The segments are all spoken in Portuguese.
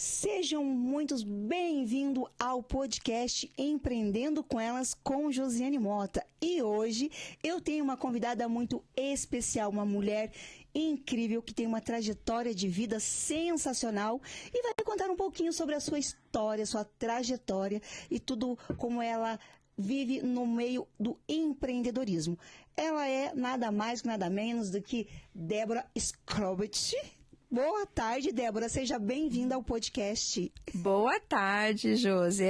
Sejam muito bem-vindos ao podcast Empreendendo com Elas com Josiane Mota. E hoje eu tenho uma convidada muito especial, uma mulher incrível que tem uma trajetória de vida sensacional e vai contar um pouquinho sobre a sua história, sua trajetória e tudo como ela vive no meio do empreendedorismo. Ela é nada mais, nada menos do que Débora Skrobit. Boa tarde, Débora. Seja bem-vinda ao podcast. Boa tarde, Josi.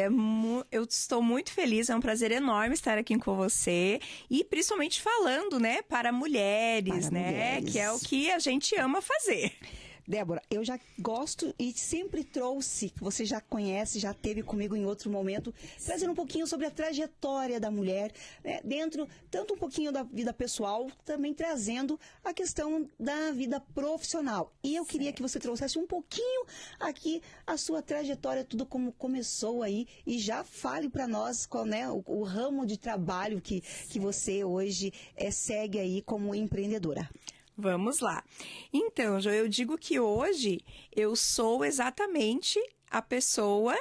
Eu estou muito feliz, é um prazer enorme estar aqui com você. E principalmente falando, para mulheres, que é o que a gente ama fazer. Débora, eu já gosto e sempre trouxe, que você já conhece, já teve comigo em outro momento, trazendo um pouquinho sobre a trajetória da mulher, dentro, tanto um pouquinho da vida pessoal, também trazendo a questão da vida profissional. E eu queria que você trouxesse um pouquinho aqui a sua trajetória, tudo como começou aí, e já fale para nós qual o ramo de trabalho que você hoje segue aí como empreendedora. Vamos lá. Então, Jo, eu digo que hoje eu sou exatamente a pessoa,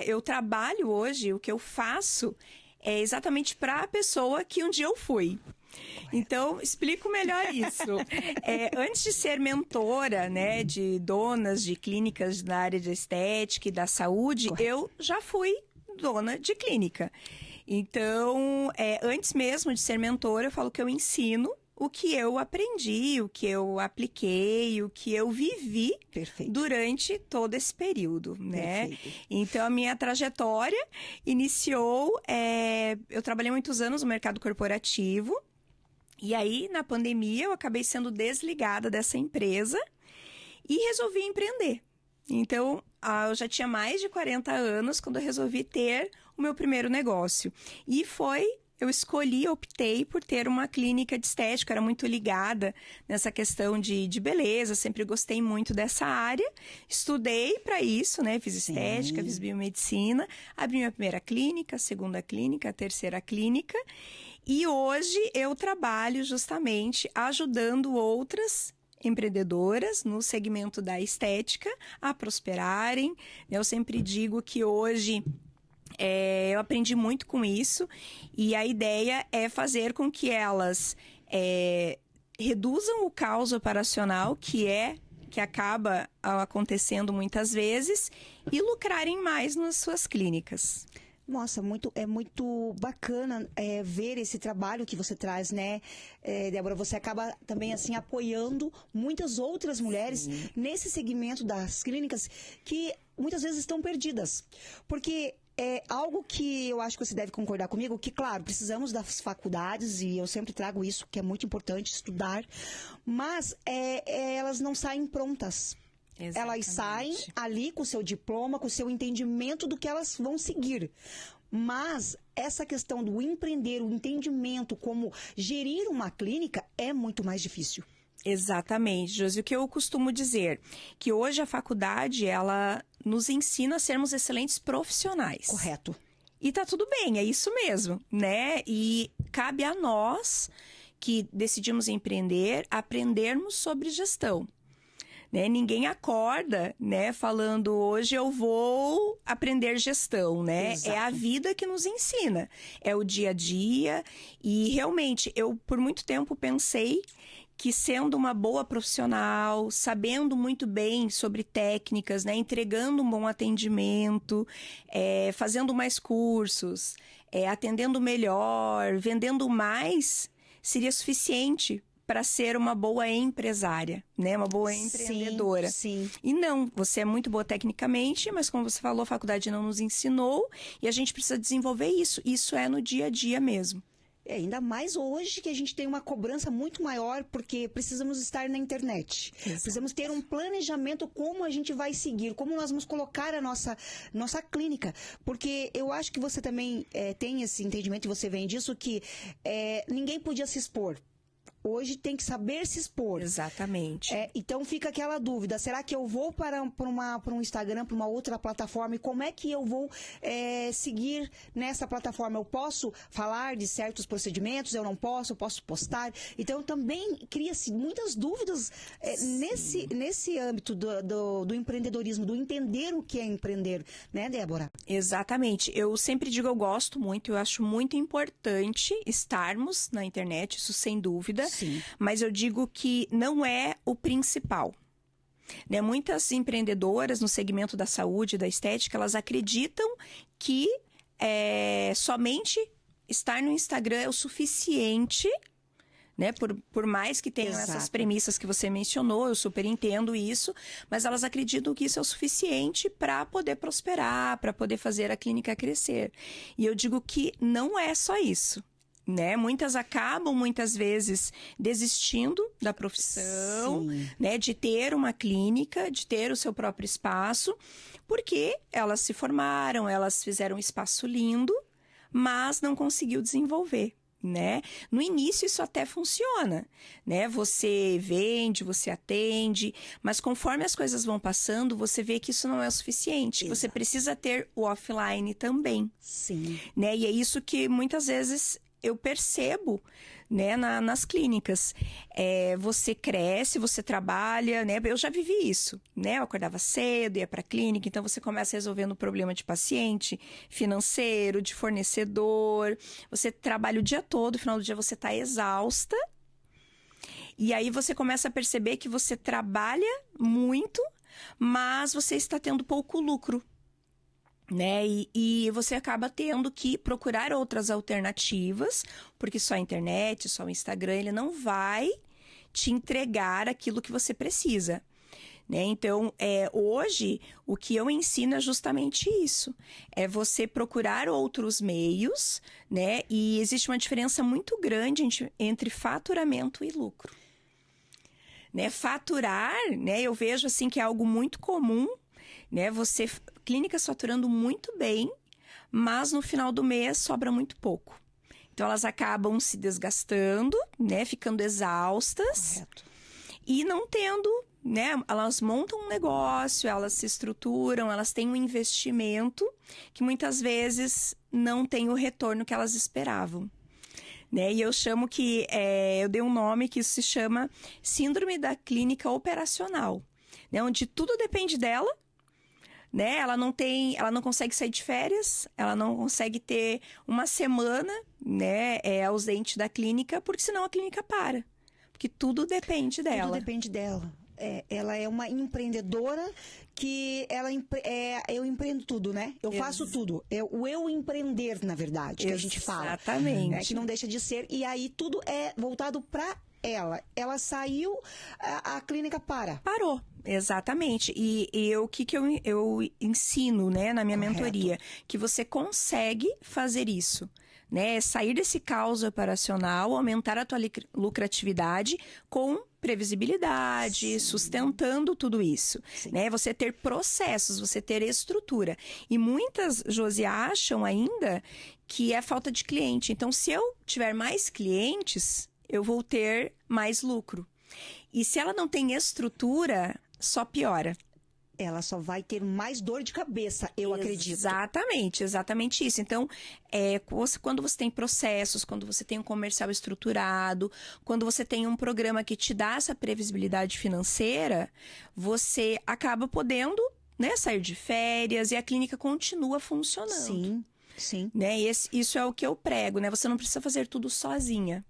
Eu trabalho hoje, o que eu faço é exatamente para a pessoa que um dia eu fui. Então, explico melhor isso. Antes de ser mentora, de donas de clínicas da área de estética e da saúde, correto, eu já fui dona de clínica. Então, antes mesmo de ser mentora, eu falo que eu ensino o que eu aprendi, o que eu apliquei, o que eu vivi durante todo esse período, Então, a minha trajetória iniciou... eu trabalhei muitos anos no mercado corporativo e aí, na pandemia, eu acabei sendo desligada dessa empresa e resolvi empreender. Então, eu já tinha mais de 40 anos quando eu resolvi ter o meu primeiro negócio. E eu optei por ter uma clínica de estética, era muito ligada nessa questão de beleza, sempre gostei muito dessa área, estudei para isso, fiz estética, fiz biomedicina, abri minha primeira clínica, segunda clínica, terceira clínica, e hoje eu trabalho justamente ajudando outras empreendedoras no segmento da estética a prosperarem. Eu sempre digo que hoje... eu aprendi muito com isso e a ideia é fazer com que elas reduzam o caos operacional que acaba acontecendo muitas vezes e lucrarem mais nas suas clínicas. Nossa, é muito bacana ver esse trabalho que você traz, Débora? Você acaba também, assim, apoiando muitas outras mulheres nesse segmento das clínicas que muitas vezes estão perdidas. Porque é algo que eu acho que você deve concordar comigo, que, claro, precisamos das faculdades, e eu sempre trago isso, que é muito importante estudar, mas elas não saem prontas. Exatamente. Elas saem ali com o seu diploma, com o seu entendimento do que elas vão seguir. Mas essa questão do empreender, o entendimento, como gerir uma clínica, é muito mais difícil. Exatamente, Josi. O que eu costumo dizer, que hoje a faculdade, ela nos ensina a sermos excelentes profissionais. Correto. E tá tudo bem, é isso mesmo, E cabe a nós, que decidimos empreender, aprendermos sobre gestão. Ninguém acorda, falando hoje eu vou aprender gestão, Exato. É a vida que nos ensina, é o dia a dia e realmente eu por muito tempo pensei que sendo uma boa profissional, sabendo muito bem sobre técnicas, entregando um bom atendimento, fazendo mais cursos, atendendo melhor, vendendo mais, seria suficiente para ser uma boa empresária, uma boa empreendedora. Sim. E não, você é muito boa tecnicamente, mas como você falou, a faculdade não nos ensinou e a gente precisa desenvolver isso. Isso é no dia a dia mesmo. Ainda mais hoje que a gente tem uma cobrança muito maior, porque precisamos estar na internet. Exato. Precisamos ter um planejamento como a gente vai seguir, como nós vamos colocar a nossa clínica. Porque eu acho que você também tem esse entendimento, e você vem disso, que ninguém podia se expor. hoje tem que saber se expor. Exatamente. Então fica aquela dúvida, será que eu vou para um Instagram, para uma outra plataforma, e como é que eu vou seguir nessa plataforma? Eu posso falar de certos procedimentos, eu não posso, eu posso postar? Então também cria-se muitas dúvidas nesse âmbito do empreendedorismo, do entender o que é empreender, né, Débora? Exatamente. Eu sempre digo, eu gosto muito, eu acho muito importante estarmos na internet, isso sem dúvida. Sim. Mas eu digo que não é o principal. Né? Muitas empreendedoras no segmento da saúde, da estética, elas acreditam que somente estar no Instagram é o suficiente, né? Por mais que tenham essas premissas que você mencionou, eu super entendo isso, mas elas acreditam que isso é o suficiente para poder prosperar, para poder fazer a clínica crescer. E eu digo que não é só isso. Né? Muitas acabam, muitas vezes, desistindo da profissão, né? De ter uma clínica, de ter o seu próprio espaço, porque elas se formaram, elas fizeram um espaço lindo, mas não conseguiu desenvolver. Né? No início isso até funciona, né? Você vende, você atende, mas conforme as coisas vão passando, você vê que isso não é o suficiente. Você precisa ter o offline também. Sim. Né? E é isso que muitas vezes eu percebo, né, nas clínicas. Você cresce, você trabalha, né? Eu já vivi isso, né? Eu acordava cedo, ia para a clínica, então você começa resolvendo o problema de paciente, financeiro, de fornecedor. Você trabalha o dia todo, no final do dia você está exausta. E aí você começa a perceber que você trabalha muito, mas você está tendo pouco lucro. Né? E você acaba tendo que procurar outras alternativas, porque só a internet, só o Instagram, ele não vai te entregar aquilo que você precisa. Né? Então, hoje, o que eu ensino é justamente isso. É você procurar outros meios, né? E existe uma diferença muito grande entre faturamento e lucro. Né? Faturar, né? Eu vejo assim que é algo muito comum, né? Clínicas faturando muito bem, mas no final do mês sobra muito pouco. Então, elas acabam se desgastando, né? Ficando exaustas. Correto. E não tendo, né? Elas montam um negócio, elas se estruturam, elas têm um investimento que muitas vezes não tem o retorno que elas esperavam. Né? E eu chamo que, eu dei um nome que isso se chama Síndrome da Clínica Operacional, né? Onde tudo depende dela. Né? Ela não consegue sair de férias, ela não consegue ter uma semana, né, ausente da clínica, porque senão a clínica para. Porque tudo depende dela. Tudo depende dela. Ela é uma empreendedora que eu empreendo tudo, né? Eu faço tudo. O eu empreender, na verdade, que a gente fala. Exatamente. Que não deixa de ser. E aí tudo é voltado para ela. Ela saiu, a clínica para. Parou. Exatamente. E o que eu ensino, né, na minha mentoria? Que você consegue fazer isso, né? Sair desse caos operacional, aumentar a tua lucratividade com previsibilidade, sustentando tudo isso, né? Você ter processos, você ter estrutura. E muitas, Josi, acham ainda que é falta de cliente. Então, se eu tiver mais clientes, eu vou ter mais lucro. E se ela não tem estrutura, só piora. Ela só vai ter mais dor de cabeça, eu acredito. Exatamente isso. Então, quando você tem processos, quando você tem um comercial estruturado, quando você tem um programa que te dá essa previsibilidade financeira, você acaba podendo, né, sair de férias e a clínica continua funcionando. Sim. Né? Isso é o que eu prego, né? Você não precisa fazer tudo sozinha.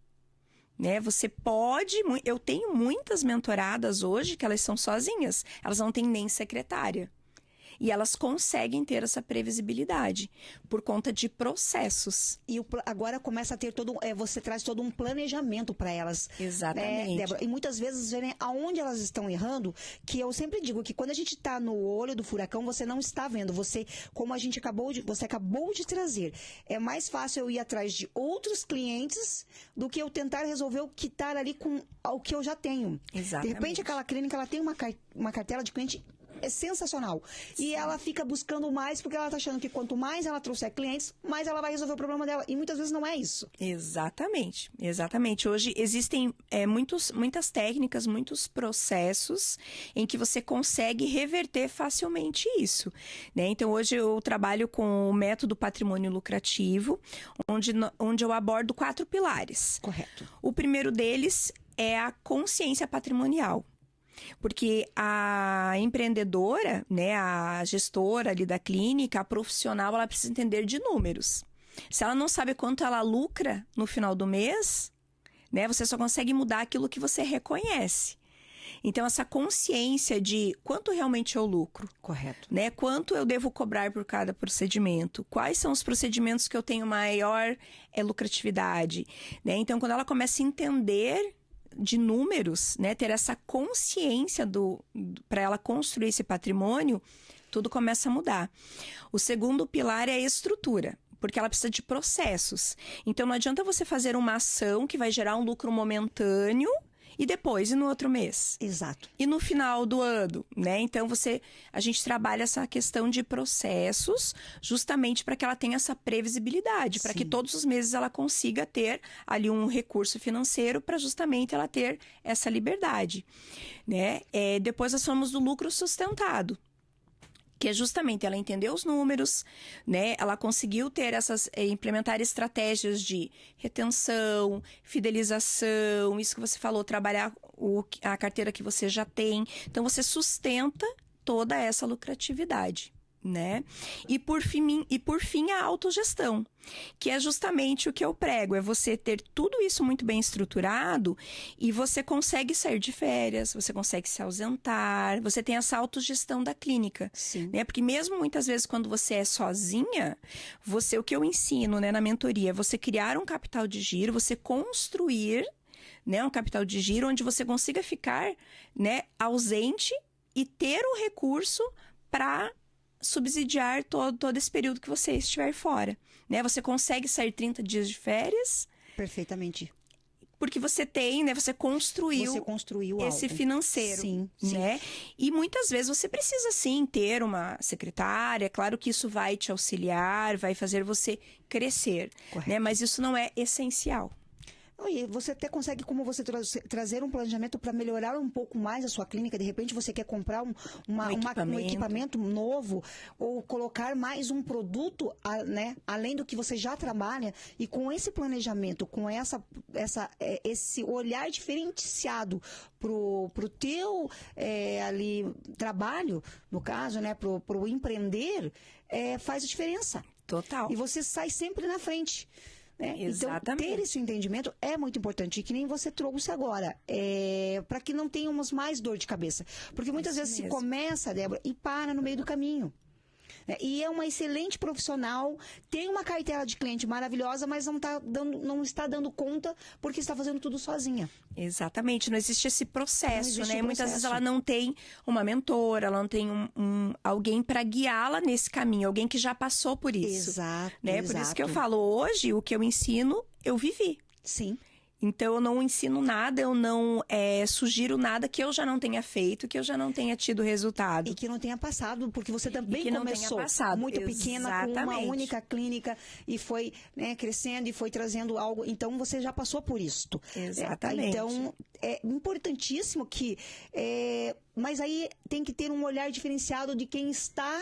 Né? Você pode... Eu tenho muitas mentoradas hoje que elas são sozinhas. Elas não têm nem secretária. E elas conseguem ter essa previsibilidade por conta de processos. E agora começa a ter você traz todo um planejamento para elas. Exatamente. Débora? E muitas vezes verem aonde elas estão errando, que eu sempre digo que quando a gente está no olho do furacão, você não está vendo. Você acabou de trazer. É mais fácil eu ir atrás de outros clientes do que eu tentar resolver o que está ali com o que eu já tenho. Exatamente. De repente, aquela clínica ela tem uma cartela de cliente é sensacional. E ela fica buscando mais porque ela tá achando que quanto mais ela trouxer clientes, mais ela vai resolver o problema dela. E muitas vezes não é isso. Exatamente, exatamente. Hoje existem muitas técnicas, muitos processos em que você consegue reverter facilmente isso, né? Então, hoje eu trabalho com o método patrimônio lucrativo, onde eu abordo 4 pilares. Correto. O primeiro deles é a consciência patrimonial. Porque a empreendedora, né, a gestora ali da clínica, a profissional, ela precisa entender de números. Se ela não sabe quanto ela lucra no final do mês, né, você só consegue mudar aquilo que você reconhece. Então, essa consciência de quanto realmente eu lucro. Correto. Né, quanto eu devo cobrar por cada procedimento. Quais são os procedimentos que eu tenho maior lucratividade. Né? Então, quando ela começa a entender de números, né, ter essa consciência para ela construir esse patrimônio, tudo começa a mudar. O segundo pilar é a estrutura, porque ela precisa de processos. Então, não adianta você fazer uma ação que vai gerar um lucro momentâneo e depois, e no outro mês. Exato. E no final do ano, né? Então, a gente trabalha essa questão de processos justamente para que ela tenha essa previsibilidade, para que todos os meses ela consiga ter ali um recurso financeiro para justamente ela ter essa liberdade, né? Depois nós falamos do lucro sustentado, que é justamente ela entender os números, né? Ela conseguiu ter implementar estratégias de retenção, fidelização, isso que você falou, trabalhar a carteira que você já tem. Então, você sustenta toda essa lucratividade, né? E por fim, a autogestão, que é justamente o que eu prego, é você ter tudo isso muito bem estruturado e você consegue sair de férias, você consegue se ausentar, você tem essa autogestão da clínica. Sim. Né? Porque mesmo muitas vezes quando você é sozinha, o que eu ensino, né, na mentoria é você criar um capital de giro, você construir, né, um capital de giro onde você consiga ficar, né, ausente e ter o recurso para subsidiar todo esse período que você estiver fora, né? Você consegue sair 30 dias de férias. Perfeitamente. Porque você tem, né? Você construiu esse algo. financeiro, sim, né? E muitas vezes você precisa, sim, ter uma secretária. Claro que isso vai te auxiliar, vai fazer você crescer, né? Mas isso não é essencial. E você até consegue, como você trazer um planejamento para melhorar um pouco mais a sua clínica. De repente, você quer comprar um equipamento novo ou colocar mais um produto, né, além do que você já trabalha. E com esse planejamento, com esse olhar diferenciado pro teu ali trabalho, no caso, né, pro empreender, faz a diferença. Total. E você sai sempre na frente. Então, ter esse entendimento é muito importante, e que nem você trouxe agora, para que não tenhamos mais dor de cabeça. Porque muitas vezes se começa, Débora, e para no meio do caminho. E é uma excelente profissional, tem uma carteira de cliente maravilhosa, mas não está dando conta porque está fazendo tudo sozinha. Exatamente, não existe esse processo, né? Muitas vezes ela não tem uma mentora, ela não tem alguém para guiá-la nesse caminho, alguém que já passou por isso. Exato, né? Por isso que eu falo, hoje, o que eu ensino, eu vivi. Sim. Então, eu não ensino nada, eu não sugiro nada que eu já não tenha feito, que eu já não tenha tido resultado. E que não tenha passado, porque você também começou muito pequena, com uma única clínica, e foi, né, crescendo e foi trazendo algo. Então, você já passou por isto. Exatamente. Então, é importantíssimo que... mas aí tem que ter um olhar diferenciado de quem está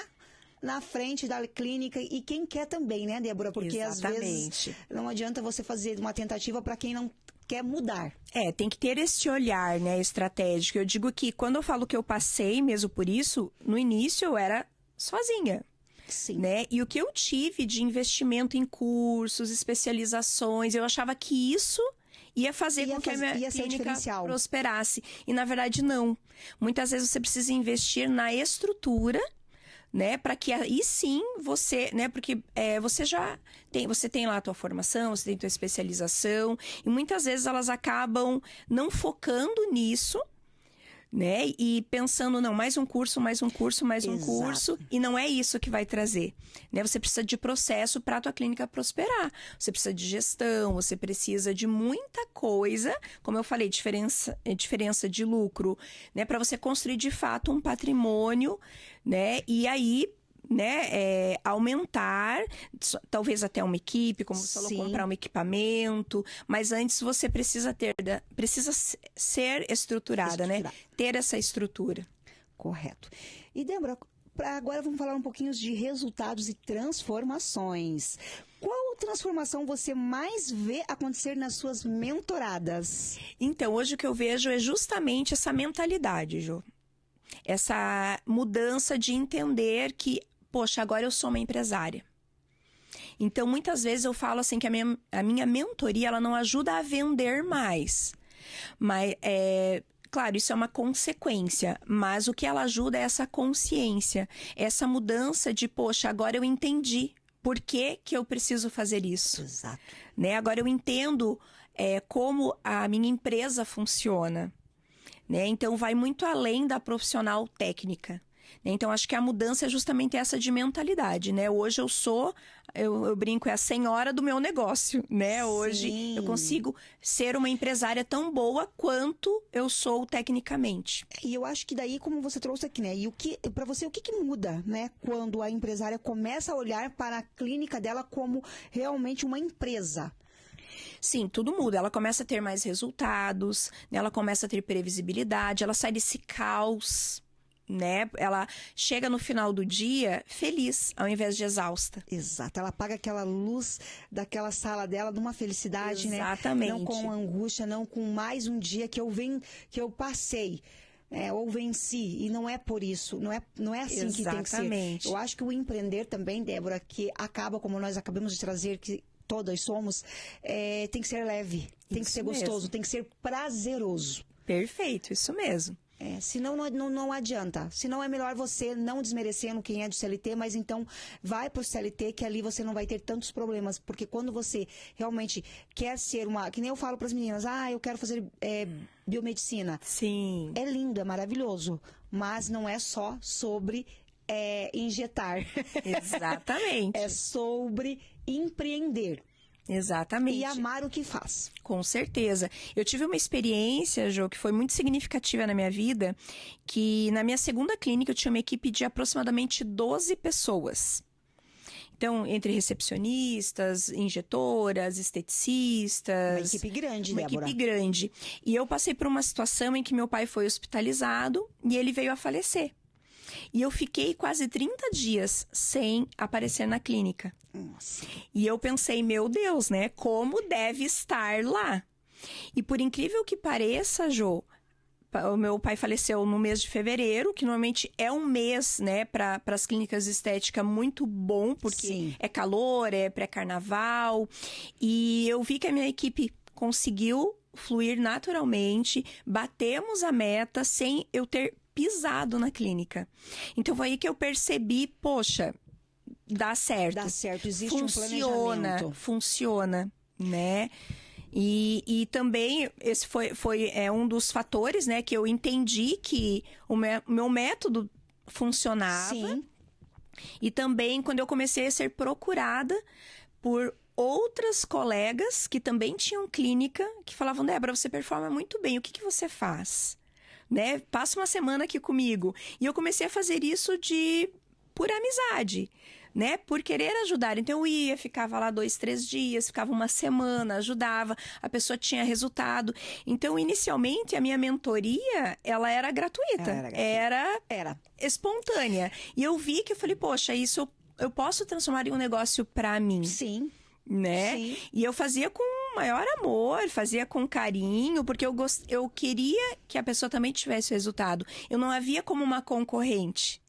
na frente da clínica e quem quer também, né, Débora? Porque às vezes não adianta você fazer uma tentativa para quem não quer mudar. Tem que ter esse olhar, né, estratégico. Eu digo que quando eu falo que eu passei mesmo por isso, no início eu era sozinha. Sim. Né? E o que eu tive de investimento em cursos, especializações, eu achava que isso ia fazer com que a minha clínica prosperasse. E na verdade não. Muitas vezes você precisa investir na estrutura, né, para que aí sim você, né, porque você tem lá a tua formação, você tem a tua especialização, e muitas vezes elas acabam não focando nisso, né? E pensando, não, mais um curso, mais um curso, mais um curso. E não é isso que vai trazer, né? Você precisa de processo para a tua clínica prosperar. Você precisa de gestão, você precisa de muita coisa. Como eu falei, diferença de lucro, né? Para você construir, de fato, um patrimônio, né? E aí, né, aumentar, talvez até uma equipe, como você falou, comprar um equipamento, mas antes você precisa ser estruturada, né? Ter essa estrutura. Correto. E Débora, agora vamos falar um pouquinho de resultados e transformações. Qual transformação você mais vê acontecer nas suas mentoradas? Então, hoje o que eu vejo é justamente essa mentalidade, Jô. Essa mudança de entender que, poxa, agora eu sou uma empresária. Então, muitas vezes eu falo assim que a minha mentoria, ela não ajuda a vender mais. Mas, claro, isso é uma consequência. Mas o que ela ajuda é essa consciência. Essa mudança de, poxa, agora eu entendi por que eu preciso fazer isso. Exato. Né? Agora eu entendo como a minha empresa funciona. Né? Então, vai muito além da profissional técnica. Né? Então, acho que a mudança é justamente essa de mentalidade. Né? Hoje eu brinco, é a senhora do meu negócio. Né? Hoje eu consigo ser uma empresária tão boa quanto eu sou tecnicamente. E eu acho que daí, como você trouxe aqui, né? E para você, o que muda, né? Quando a empresária começa a olhar para a clínica dela como realmente uma empresa? Sim, tudo muda. Ela começa a ter mais resultados, né? Ela começa a ter previsibilidade, ela sai desse caos, né? Ela chega no final do dia feliz, ao invés de exausta. Exato. Ela apaga aquela luz daquela sala dela numa felicidade, exatamente, né? Não com angústia, não com mais um dia que eu passei. Ou venci, e não é por isso, não é assim exatamente, que tem que ser. Eu acho que o empreender também, Débora, que acaba, como nós acabamos de trazer, que todas somos, tem que ser leve, tem que ser gostoso, mesmo. Tem que ser prazeroso. Perfeito, isso mesmo. Senão não adianta. Senão é melhor você não desmerecendo quem é do CLT, mas então vai para o CLT, que ali você não vai ter tantos problemas. Porque quando você realmente quer ser que nem eu falo para as meninas, eu quero fazer biomedicina. Sim. É lindo, é maravilhoso, mas não é só sobre injetar. Exatamente. É sobre empreender. Exatamente. E amar o que faz. Com certeza. Eu tive uma experiência, Jô, que foi muito significativa na minha vida, que na minha segunda clínica eu tinha uma equipe de aproximadamente 12 pessoas. Então, entre recepcionistas, injetoras, esteticistas... Uma equipe grande, Débora. Uma equipe grande. E eu passei por uma situação em que meu pai foi hospitalizado e ele veio a falecer. E eu fiquei quase 30 dias sem aparecer na clínica. Nossa. E eu pensei, meu Deus, né? Como deve estar lá? E por incrível que pareça, Jô, o meu pai faleceu no mês de fevereiro, que normalmente é um mês, né, para as clínicas de estética muito bom, porque Sim. É calor, é pré-carnaval. E eu vi que a minha equipe conseguiu fluir naturalmente, batemos a meta sem eu ter pisado na clínica. Então foi aí que eu percebi, poxa, dá certo. Dá certo, existe um planejamento. Funciona, né? E também esse foi um dos fatores, né, que eu entendi que o meu método funcionava. Sim. E também quando eu comecei a ser procurada por outras colegas que também tinham clínica, que falavam, Débora, você performa muito bem, o que você faz? Né? Passa uma semana aqui comigo. E eu comecei a fazer isso por amizade, né? Por querer ajudar. Então eu ia, ficava lá 2, 3 dias, ficava uma semana, ajudava, a pessoa tinha resultado. Então, inicialmente, a minha mentoria, ela era gratuita. Era espontânea. E eu vi que eu falei, poxa, isso eu posso transformar em um negócio para mim. Sim. Né? Sim. E eu fazia com maior amor, fazia com carinho, porque eu queria que a pessoa também tivesse resultado. Eu não a via como uma concorrente.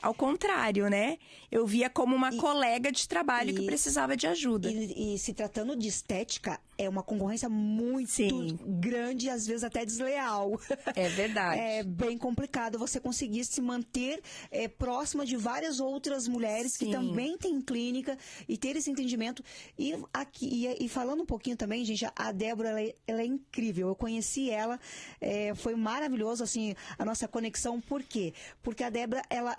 Ao contrário, né? Eu via como uma colega de trabalho que precisava de ajuda. E se tratando de estética, é uma concorrência muito grande e às vezes até desleal. É verdade. É bem complicado você conseguir se manter próxima de várias outras mulheres que também têm clínica e ter esse entendimento. E falando um pouquinho também, gente, a Débora, ela é incrível. Eu conheci ela, foi maravilhoso, assim, a nossa conexão. Por quê? Porque a Débora, ela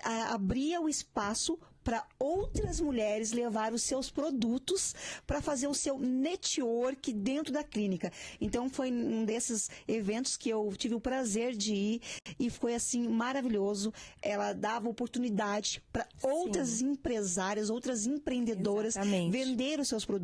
abria o espaço para outras mulheres levar os seus produtos para fazer o seu network dentro da clínica. Então, foi um desses eventos que eu tive o prazer de ir e foi, assim, maravilhoso. Ela dava oportunidade para outras empresárias, outras empreendedoras vender os seus produtos.